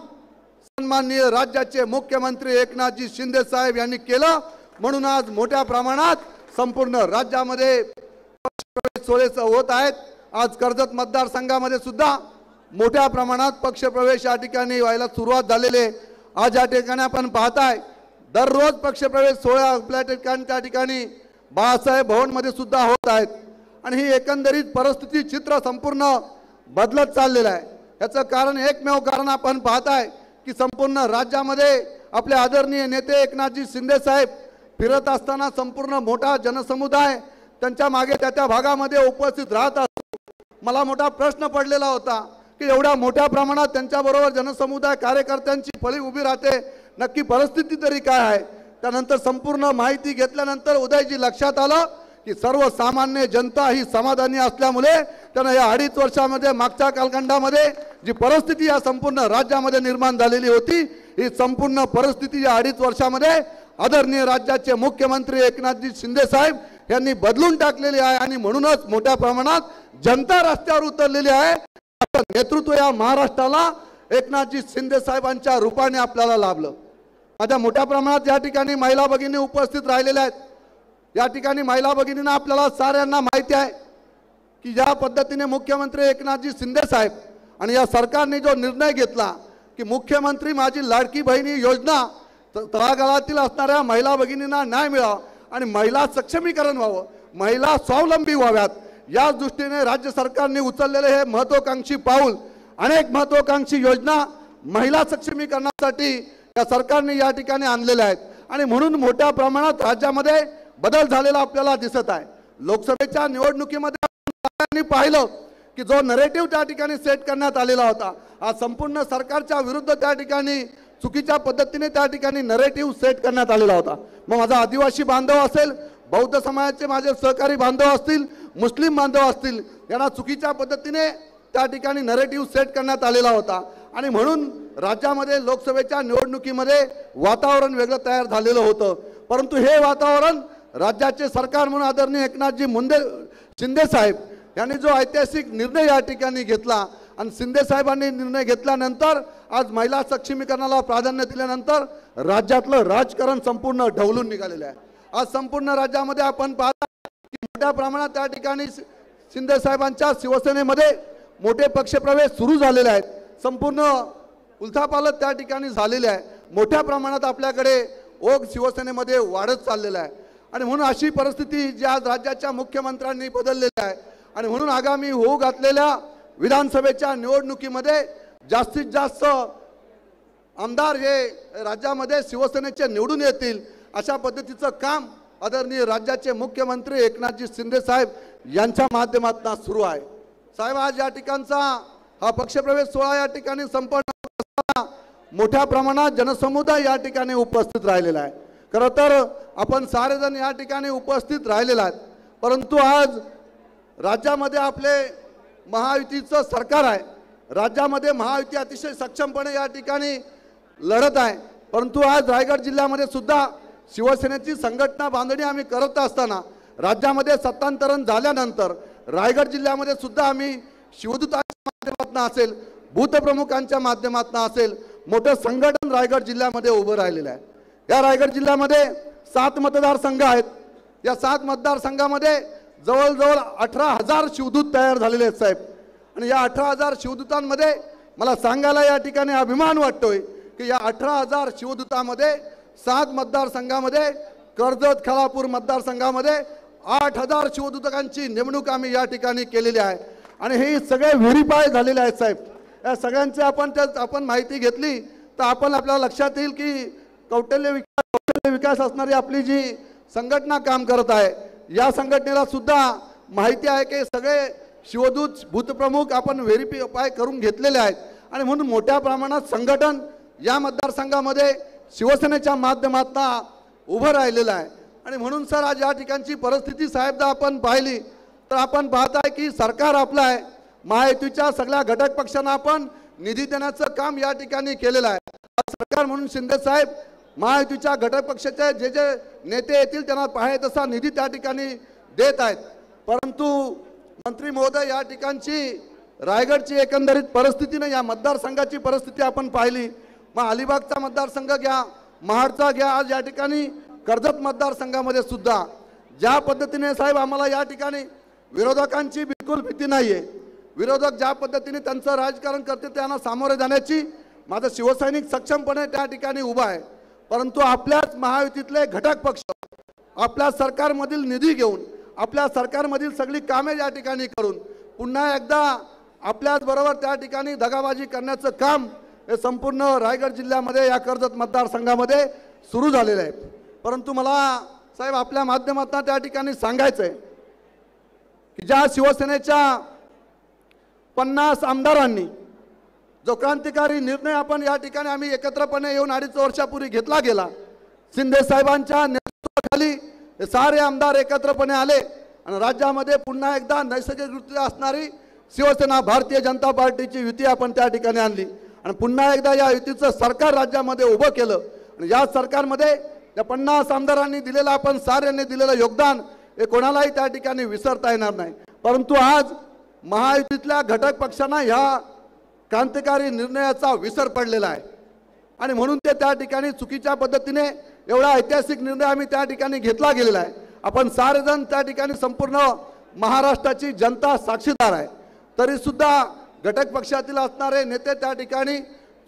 Speaker 5: सन्माननीय राज्याचे मुख्यमंत्री एकनाथजी शिंदे साहेब यांनी केलं, म्हणून आज मोठ्या प्रमाणात संपूर्ण राज्यामध्ये पक्षप्रवेश सोहळे होत आहेत। आज कर्जत मतदारसंघामध्ये सुद्धा मोठ्या प्रमाणात पक्षप्रवेश या ठिकाणी व्हायला सुरुवात झालेली आहे। आज या ठिकाणी आपण पाहताय दररोज पक्षप्रवेश सोहळा आपल्या ठिकाणी त्या ठिकाणी बाळासाहेब भवनमध्ये सुद्धा होत आहेत आणि ही एकंदरीत परिस्थिती चित्र संपूर्ण बदलत चाललेलं आहे। याचं कारण एकमेव कारण आपण पाहताय की संपूर्ण राज्यामध्ये आपले आदरणीय नेते एकनाथजी शिंदे साहेब फिरत असताना संपूर्ण मोठा जनसमुदाय त्यांच्या मागे त्या भागामध्ये उपस्थित राहत असतो। मला मोठा प्रश्न पडलेला होता की एवढ्या मोठ्या प्रमाणात त्यांच्याबरोबर जनसमुदाय कार्यकर्त्यांची फळी उभी राहते, नक्की परिस्थिती तरी काय आहे। त्यानंतर संपूर्ण माहिती घेतल्यानंतर उदयजी लक्षात आलं की सर्वसामान्य जनता ही समाधानी असल्यामुळे त्यांना या 2.5 वर्षामध्ये मागच्या कालखंडामध्ये जी परिस्थिती या संपूर्ण राज्यामध्ये निर्माण झालेली होती, ही संपूर्ण परिस्थिती या 2.5 वर्षामध्ये आदरणीय राज्याचे मुख्यमंत्री एकनाथजी शिंदे साहेब यांनी बदलून टाकलेली आहे आणि म्हणूनच मोठ्या प्रमाणात जनता रस्त्यावर उतरलेली आहे। नेतृत्व या महाराष्ट्राला एकनाथजी शिंदे साहेबांच्या रूपाने आपल्याला लाभलं। माझ्या मोठ्या प्रमाणात या ठिकाणी महिला भगिनी उपस्थित राहिलेल्या आहेत। या ठिकाणी महिला भगिनींना आपल्याला साऱ्यांना माहिती आहे की ज्या पद्धतीने मुख्यमंत्री एकनाथजी शिंदे साहेब आणि या सरकारने जो निर्णय घेतला की मुख्यमंत्री माझी लाडकी बहिणी योजना तळागाळातील असणाऱ्या महिला भगिनींना न्याय मिळावा आणि महिला सक्षमीकरण व्हावं, महिला स्वावलंबी व्हाव्यात, या दृष्टीने राज्य सरकारने उचललेले हे महत्त्वाकांक्षी पाऊल, अनेक महत्त्वाकांक्षी योजना महिला सक्षमीकरणासाठी या सरकारने या ठिकाणी आणलेल्या आहेत आणि म्हणून मोठ्या प्रमाणात राज्यामध्ये बदल झालेला आपल्याला दिसत आहे। लोकसभेच्या निवडणुकीमध्ये आपण पाहिलं की जो नरेटिव्ह त्या ठिकाणी सेट करण्यात आलेला होता, हा संपूर्ण सरकारच्या विरुद्ध त्या ठिकाणी चुकीच्या पद्धतीने त्या ठिकाणी नरेटिव्ह सेट करण्यात आलेला होता। मग माझा आदिवासी बांधव असेल, बौद्ध समाजाचे माझे सहकारी बांधव असतील, मुस्लिम बांधव असतील, यांना चुकीच्या पद्धतीने त्या ठिकाणी नरेटिव्ह सेट करण्यात आलेला होता आणि म्हणून राज्यामध्ये लोकसभेच्या निवडणुकीमध्ये वातावरण वेगळं तयार झालेलं होतं। परंतु हे वातावरण राज्याचे सरकार म्हणून आदरणीय एकनाथजी शिंदे साहेब यांनी जो ऐतिहासिक निर्णय या ठिकाणी घेतला आणि शिंदे साहेबांनी निर्णय घेतल्यानंतर आज महिला सक्षमीकरणाला प्राधान्य दिल्यानंतर राज्यातलं राजकारण संपूर्ण ढवळून निघालेलं आहे। आज संपूर्ण राज्यामध्ये आपण पाहता की मोठ्या प्रमाणात त्या ठिकाणी शिंदे साहेबांच्या शिवसेनेमध्ये मोठे पक्षप्रवेश सुरू झालेले आहेत, संपूर्ण उलथापालथ त्या ठिकाणी झालेले आहे, मोठ्या प्रमाणात आपल्याकडे ओघ शिवसेनेमध्ये वाढत चाललेला आहे आणि म्हणून अशी परिस्थिती जी आज राज्याच्या मुख्यमंत्र्यांनी बदललेली आहे आणि म्हणून आगामी होऊ घातलेल्या विधानसभेच्या निवडणुकीमध्ये जास्तीत जास्त आमदार हे राज्यामध्ये शिवसेनेचे निवडून येतील अशा पद्धतीचं काम आदरणीय राज्याचे मुख्यमंत्री एकनाथजी शिंदे साहेब यांच्या माध्यमातून सुरू आहे। साहेब, आज या ठिकाणचा हा पक्षप्रवेश सोहळा या ठिकाणी संपन्न असताना मोठ्या प्रमाणात जनसमुदाय या ठिकाणी उपस्थित राहिलेला आहे। खरं तर आपण सारेजण या ठिकाणी उपस्थित राहिलेला आहेत, परंतु आज राज्यामध्ये आपले महायुतीचं सरकार आहे, राज्यामध्ये महायुती अतिशय सक्षमपणे या ठिकाणी लढत आहे, परंतु आज रायगड जिल्ह्यामध्ये सुद्धा शिवसेनेची संघटना बांधणी आम्ही करत असताना राज्यामध्ये सत्तांतरण झाल्यानंतर रायगड जिल्ह्यामध्ये सुद्धा आम्ही शिवदूतांच्या माध्यमातून असेल, भूतप्रमुखांच्या माध्यमातून असेल, मोठं संघटन रायगड जिल्ह्यामध्ये उभं राहिलेलं आहे। या रायगड जिल्ह्यामध्ये 7 मतदारसंघ आहेत, या 7 मतदारसंघामध्ये जवळजवळ 18,000 शिवदूत तयार झालेले आहेत साहेब आणि या 18,000 शिवदूतांमध्ये मला सांगायला या ठिकाणी अभिमान वाटतोय की या 18,000 शिवदूतांमध्ये 7 मतदारसंघामध्ये कर्जत खालापूर मतदारसंघामध्ये 8,000 शिवदूतकांची नेमणूक आम्ही या ठिकाणी केलेली आहे आणि हे सगळे व्हेरीफाय झालेले आहेत साहेब। या सगळ्यांची आपण माहिती घेतली तर आपल्याला लक्षात येईल की कौशल्य विकास असणारी आपली जी संघटना काम करत आहे, या संघटनेला सुद्धा माहिती आहे की सगळे शिवदूत भूतप्रमुख आपण व्हेरीफाय करून घेतलेले आहेत आणि म्हणून मोठ्या प्रमाणात संघटन या मतदारसंघामध्ये शिवसेनेच्या माध्यमातून उभं राहिलेलं आहे आणि म्हणून सर आज या ठिकाणची परिस्थिती साहेबदा आपण पाहिली तर आपण पाहत आहे की सरकार आपलं आहे, महायुतीच्या सगळ्या घटक पक्षांना आपण निधी देण्याचं काम या ठिकाणी केलेलं आहे। सरकार म्हणून शिंदे साहेब महायुतीच्या घटक पक्षाचे जे जे नेते येतील त्यांना पाहिजे तसा निधी त्या ठिकाणी देत आहेत, परंतु मंत्री महोदय या ठिकाणची रायगडची एकंदरीत परिस्थितीने या मतदारसंघाची परिस्थिती आपण पाहिली, मग अलिबागचा मतदारसंघ घ्या, महाडचा घ्या, आज या ठिकाणी कर्जत मतदारसंघामध्ये सुद्धा ज्या पद्धतीने साहेब आम्हाला या ठिकाणी विरोधकांची बिलकुल भीती नाही आहे, विरोधक ज्या पद्धतीने त्यांचं राजकारण करते त्यांना सामोरे जाण्याची माझा शिवसैनिक सक्षमपणे त्या ठिकाणी उभा आहे, परंतु आपल्याच महायुतीतले घटक पक्ष आपल्या सरकारमधील निधी घेऊन आपल्या सरकारमधील सगळी कामे या ठिकाणी करून पुन्हा एकदा आपल्याच बरोबर त्या ठिकाणी दगाबाजी करण्याचं काम हे संपूर्ण रायगड जिल्ह्यामध्ये या कर्जत मतदारसंघामध्ये सुरू झालेलं आहे। परंतु मला साहेब आपल्या माध्यमातून त्या ठिकाणी सांगायचं आहे की ज्या शिवसेनेच्या 50 आमदारांनी जो क्रांतिकारी निर्णय आपण या ठिकाणी आम्ही एकत्रपणे येऊन 2.5 वर्षापूर्वी घेतला गेला, शिंदे साहेबांच्या नेतृत्वाखाली हे सारे आमदार एकत्रपणे आले आणि राज्यामध्ये पुन्हा एकदा नैसर्गिकरित्या असणारी शिवसेना भारतीय जनता पार्टीची युती आपण त्या ठिकाणी आणली आणि पुन्हा एकदा या युतीचं सरकार राज्यामध्ये उभं केलं आणि या सरकारमध्ये या 50 आमदारांनी दिलेलं आपण साऱ्यांनी दिलेलं योगदान हे कोणालाही त्या ठिकाणी विसरता येणार नाही। परंतु आज महायुतीतल्या घटक पक्षांना ह्या क्रांतिकारी निर्णयाचा विसर पडलेला आहे आणि म्हणून ते त्या ठिकाणी चुकीच्या पद्धतीने एवढा ऐतिहासिक निर्णय आम्ही त्या ठिकाणी घेतला गेलेला आहे। आपण सारेजण त्या ठिकाणी संपूर्ण महाराष्ट्राची जनता साक्षीदार आहे, तरी सुद्धा घटक पक्षातील असणारे नेते त्या ठिकाणी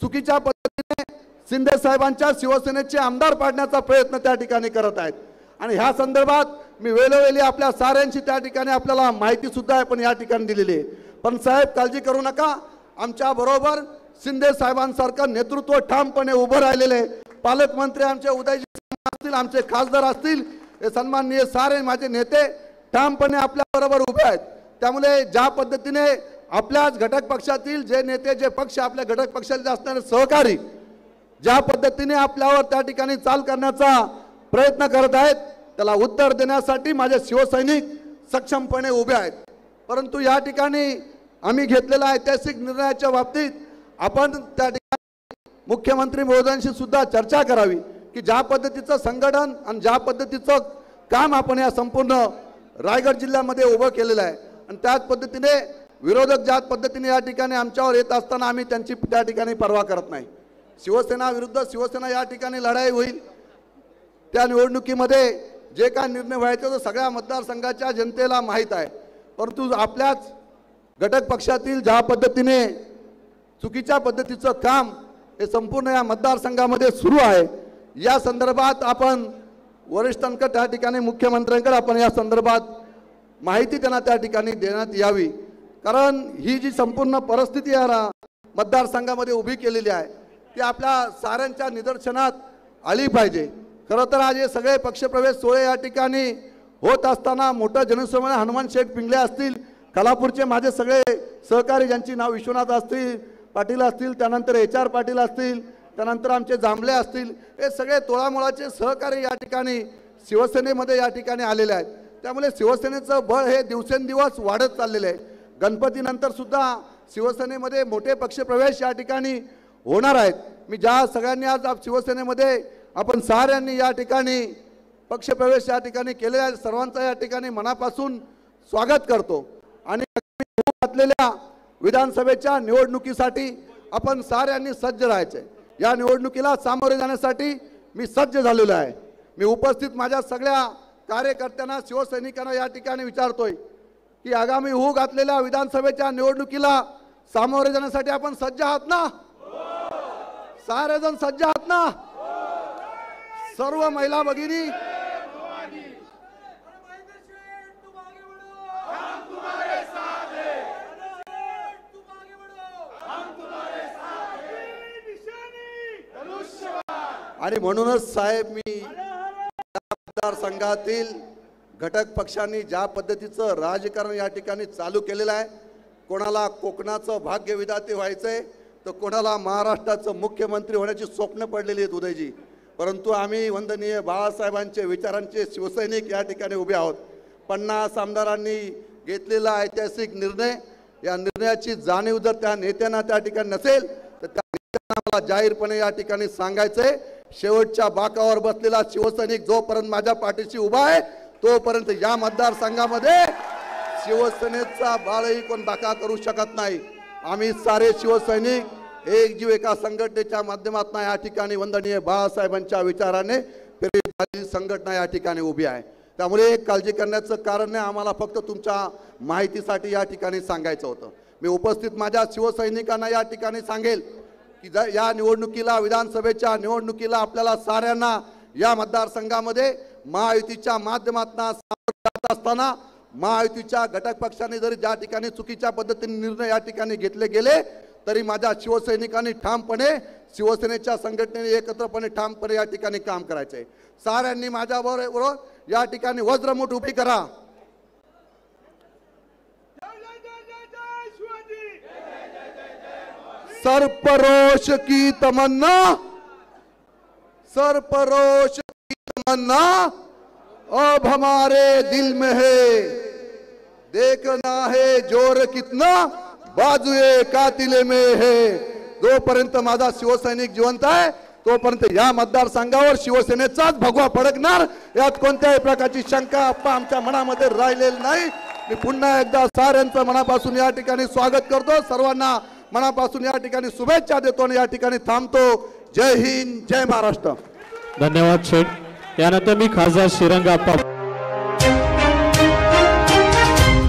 Speaker 5: चुकीच्या पद्धतीने शिंदे साहेबांच्या शिवसेनेचे आमदार पाडण्याचा प्रयत्न त्या ठिकाणी करत आहेत। आणि ह्या संदर्भात मी वेळोवेळी आपल्या साऱ्यांची त्या ठिकाणी आपल्याला माहिती सुद्धा आहे पण या ठिकाणी दिलेली आहे। पण साहेब काळजी करू नका, आमच्या बरोबर शिंदे साहेबांसारखं नेतृत्व ठामपणे उभं राहिलेले पालकमंत्री आमचे उदयजी असतील, आमचे खासदार असतील, हे सन्माननीय सारे माझे नेते ठामपणे आपल्या बरोबर उभे आहेत। त्यामुळे ज्या पद्धतीने आपल्याच घटक पक्षातील जे नेते जे पक्ष आपल्या घटक पक्षाचे असणारे सहकारी ज्या पद्धतीने आपल्यावर त्या ठिकाणी चाल करण्याचा प्रयत्न करत आहेत त्याला उत्तर देण्यासाठी माझे शिवसैनिक सक्षमपणे उभे आहेत। परंतु या ठिकाणी आम्ही घेतलेल्या ऐतिहासिक निर्णयाच्या बाबतीत आपण त्या ठिकाणी मुख्यमंत्री महोदयांशी सुद्धा चर्चा करावी की ज्या पद्धतीचं संघटन आणि ज्या पद्धतीचं काम आपण या संपूर्ण रायगड जिल्ह्यामध्ये उभं केलेलं आहे आणि त्याच पद्धतीने विरोधक ज्या पद्धतीने या ठिकाणी आमच्यावर येत असताना आम्ही त्यांची त्या ठिकाणी पर्वा करत नाही। शिवसेना विरुद्ध शिवसेना या ठिकाणी लढाई होईल। त्या निवडणुकीमध्ये जे काय निर्णय व्हायचे तो सगळ्या मतदारसंघाच्या जनतेला माहीत आहे। परंतु आपल्याच घटक पक्षातील ज्या पद्धतीने चुकीच्या पद्धतीचं काम हे संपूर्ण या मतदारसंघामध्ये सुरू आहे या संदर्भात आपण वरिष्ठांकडे त्या ठिकाणी मुख्यमंत्र्यांकडे आपण या संदर्भात माहिती त्यांना त्या ठिकाणी देण्यात यावी। कारण ही जी संपूर्ण परिस्थिती या मतदारसंघामध्ये उभी केलेली आहे ती आपल्या साऱ्यांच्या निदर्शनात आली पाहिजे। खरं तर आज हे सगळे पक्षप्रवेश सोहळे या ठिकाणी होत असताना मोठं जनसमूह हनुमान शेठ पिंगळे असतील, खालापूरचे माझे सगळे सहकारी ज्यांची नाव विश्वनाथ असतील पाटील असतील, त्यानंतर HR पाटील असतील, त्यानंतर आमचे जांभळे असतील, हे सगळे तोळामोळाचे सहकारी या ठिकाणी शिवसेनेमध्ये या ठिकाणी आलेले आहेत। त्यामुळे शिवसेनेचं बळ हे दिवसेंदिवस वाढत चाललेलं आहे। गणपतीनंतर सुद्धा शिवसेनेमध्ये मोठे पक्षप्रवेश या ठिकाणी होणार आहेत। मी ज्या सगळ्यांनी आज शिवसेनेमध्ये आपण साऱ्यांनी या ठिकाणी पक्षप्रवेश या ठिकाणी केलेला आहे सर्वांचा या ठिकाणी मनापासून स्वागत करतो। आणि घातलेल्या विधानसभेच्या निवडणुकीसाठी आपण साऱ्यांनी सज्ज राहायचे। या निवडणुकीला सामोरे जाण्यासाठी मी सज्ज झालेलो आहे। मी उपस्थित माझ्या सगळ्या कार्यकर्त्यांना शिवसैनिकांना या ठिकाणी विचारतोय की आगामी होऊ घातलेल्या विधानसभेच्या निवडणुकीला सामोरे जाण्यासाठी आपण सज्ज आहात ना? सारे जण सज्ज आहात ना? सर्व महिला भगिनी आणि म्हणूनच साहेब मी मतदारसंघातील घटक पक्षांनी ज्या पद्धतीचं राजकारण या ठिकाणी चालू केलेलं आहे, कोणाला कोकणाचं भाग्य विधाते व्हायचंय तर कोणाला महाराष्ट्राचं मुख्यमंत्री होण्याची स्वप्न पडलेली आहेत उदयजी। परंतु आम्ही वंदनीय बाळासाहेबांचे विचारांचे शिवसैनिक या ठिकाणी उभे आहोत। 50 आमदारांनी घेतलेला ऐतिहासिक निर्णय, या निर्णयाची जाणीव जर त्या नेत्यांना त्या ठिकाणी नसेल तर त्या नेत्यांना मला जाहीरपणे या ठिकाणी सांगायचंय, शेवटच्या बाकावर बसलेला शिवसैनिक जोपर्यंत माझ्या पाठीशी उभा आहे तोपर्यंत या मतदारसंघामध्ये शिवसेनेचा बाळही कोण बाका करू शकत नाही। आम्ही सारे शिवसैनिक एक जीव एका संघटनेच्या माध्यमातून या ठिकाणी वंदनीय बाळासाहेबांच्या विचाराने प्रेरित झालेली संघटना या ठिकाणी उभी आहे। त्यामुळे काळजी करण्याचं कारण नाही, आम्हाला फक्त तुमच्या माहितीसाठी या ठिकाणी सांगायचं होतं। मी उपस्थित माझ्या शिवसैनिकांना या ठिकाणी सांगेल की या निवडणुकीला विधानसभेच्या निवडणुकीला आपल्याला साऱ्यांना या मतदारसंघामध्ये महायुतीच्या माध्यमातून सामोरे जात असताना महायुतीच्या घटक पक्षाने जरी ज्या ठिकाणी चुकीच्या पद्धतीने निर्णय या ठिकाणी घेतले गेले तरी माझ्या शिवसैनिकांनी ठामपणे शिवसेनेच्या संघटनेने एकत्रपणे ठामपणे या ठिकाणी काम करायचे। साऱ्यांनी माझ्याबरोबर या ठिकाणी वज्रमुठ उभी करा। सरपरोश की तमन्ना, सरपरोश की तमन्ना अब हमारे दिल में है, देखना है जोर कितना बाजुए कातिले में है। जोपर्यंत माझा शिवसैनिक जिवंत आहे तोपर्यंत या मतदारसंघावर शिवसेनेचाच भगवा फडकणार, यात कोणत्याही प्रकारची शंका आमच्या मनामध्ये राहिलेली नाही। मी पुन्हा एकदा साऱ्यांचं मनापासून या ठिकाणी स्वागत करतो, सर्वांना मनापासून या ठिकाणी शुभेच्छा देतो आणि या ठिकाणी थांबतो। जय हिंद, जय महाराष्ट्र।
Speaker 2: धन्यवाद शेठ। यानंतर मी खासदार श्रीरंग आप्पा